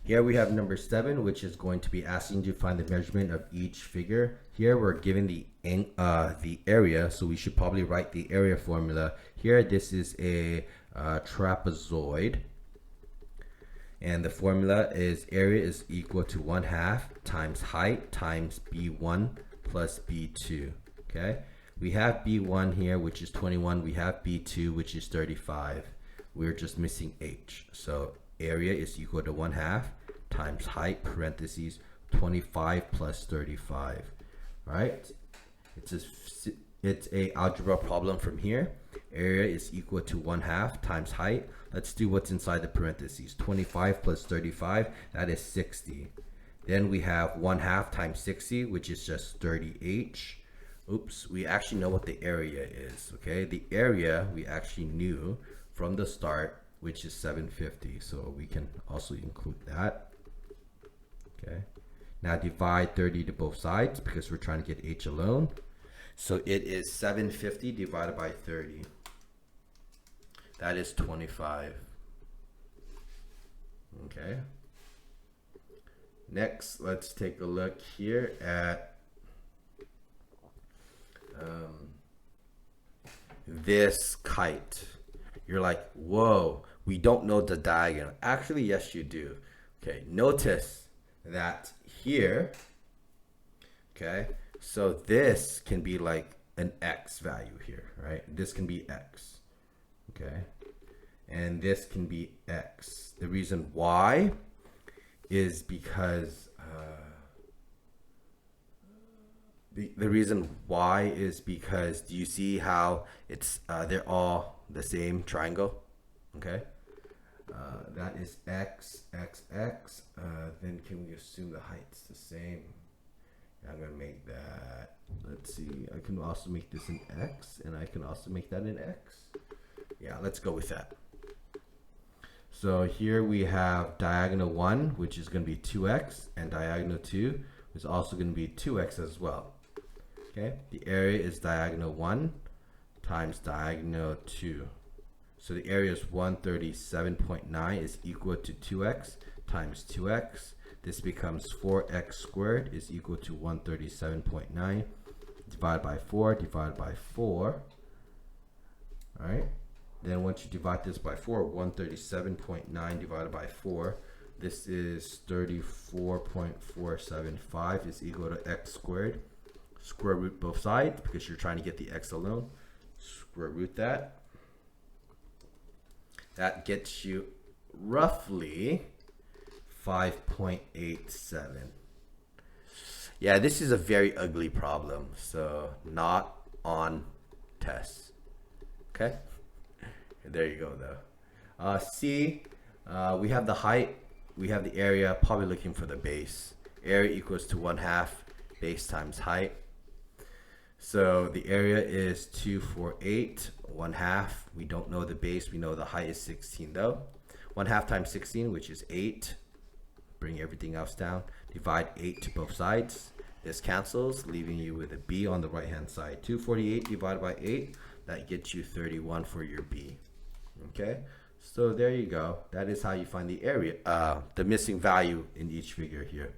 Here we have number 7, which is going to be asking you to find the measurement of each figure. Here we're given the area, so we should probably write the area formula. Here this is a trapezoid, and the formula is area is equal to 1/2 times height times b1 plus b2. Okay, we have b1 here, which is 21. We have b2, which is 35. We're just missing h, so area is equal to 1/2 times height parentheses 25 plus 35. Right? It's a algebra problem from here. Area is equal to 1/2 times height. Let's do what's inside the parentheses. 25 plus 35, that is 60. Then we have 1/2 times 60, which is just 30h. Oops, we actually know what the area is. Okay, the area we actually knew from the start, which is 750. So we can also include that. Okay, now divide 30 to both sides because we're trying to get h alone. So it is 750 divided by 30. That is 25. Okay. Next, let's take a look here at this kite. You're like, whoa, we don't know the diagonal. Actually, yes, you do. Okay, notice that here, okay, so this can be like an x value here, right? This can be x, okay, and this can be x. The reason why is because the reason why is because, do you see how it's they're all the same triangle? Okay, that is x, x, x. Then can we assume the height's the same? I'm gonna make that, let's see, I can also make this an x, and I can also make that an x. Yeah, let's go with that. So here we have diagonal 1, which is going to be 2x, and diagonal 2 is also going to be 2x as well. Okay, the area is diagonal 1 times diagonal 2. So the area is 137.9 is equal to 2x times 2x. This becomes 4x squared is equal to 137.9 divided by 4 divided by 4. All right. Then once you divide this by 4, 137.9 divided by 4, this is 34.475 is equal to x squared. Square root both sides because you're trying to get the x alone. Square root that. That gets you roughly 5.87. Yeah, this is a very ugly problem, so not on tests. Okay? There you go, though. C, we have the height, we have the area, probably looking for the base. Area equals to 1/2 base times height. So the area is 248, 1/2. We don't know the base, we know the height is 16 though. 1/2 times 16, which is 8. Bring everything else down. Divide 8 to both sides. This cancels, leaving you with a B on the right hand side. 248 divided by 8, that gets you 31 for your B. Okay, so there you go. That is how you find the area, the missing value in each figure here.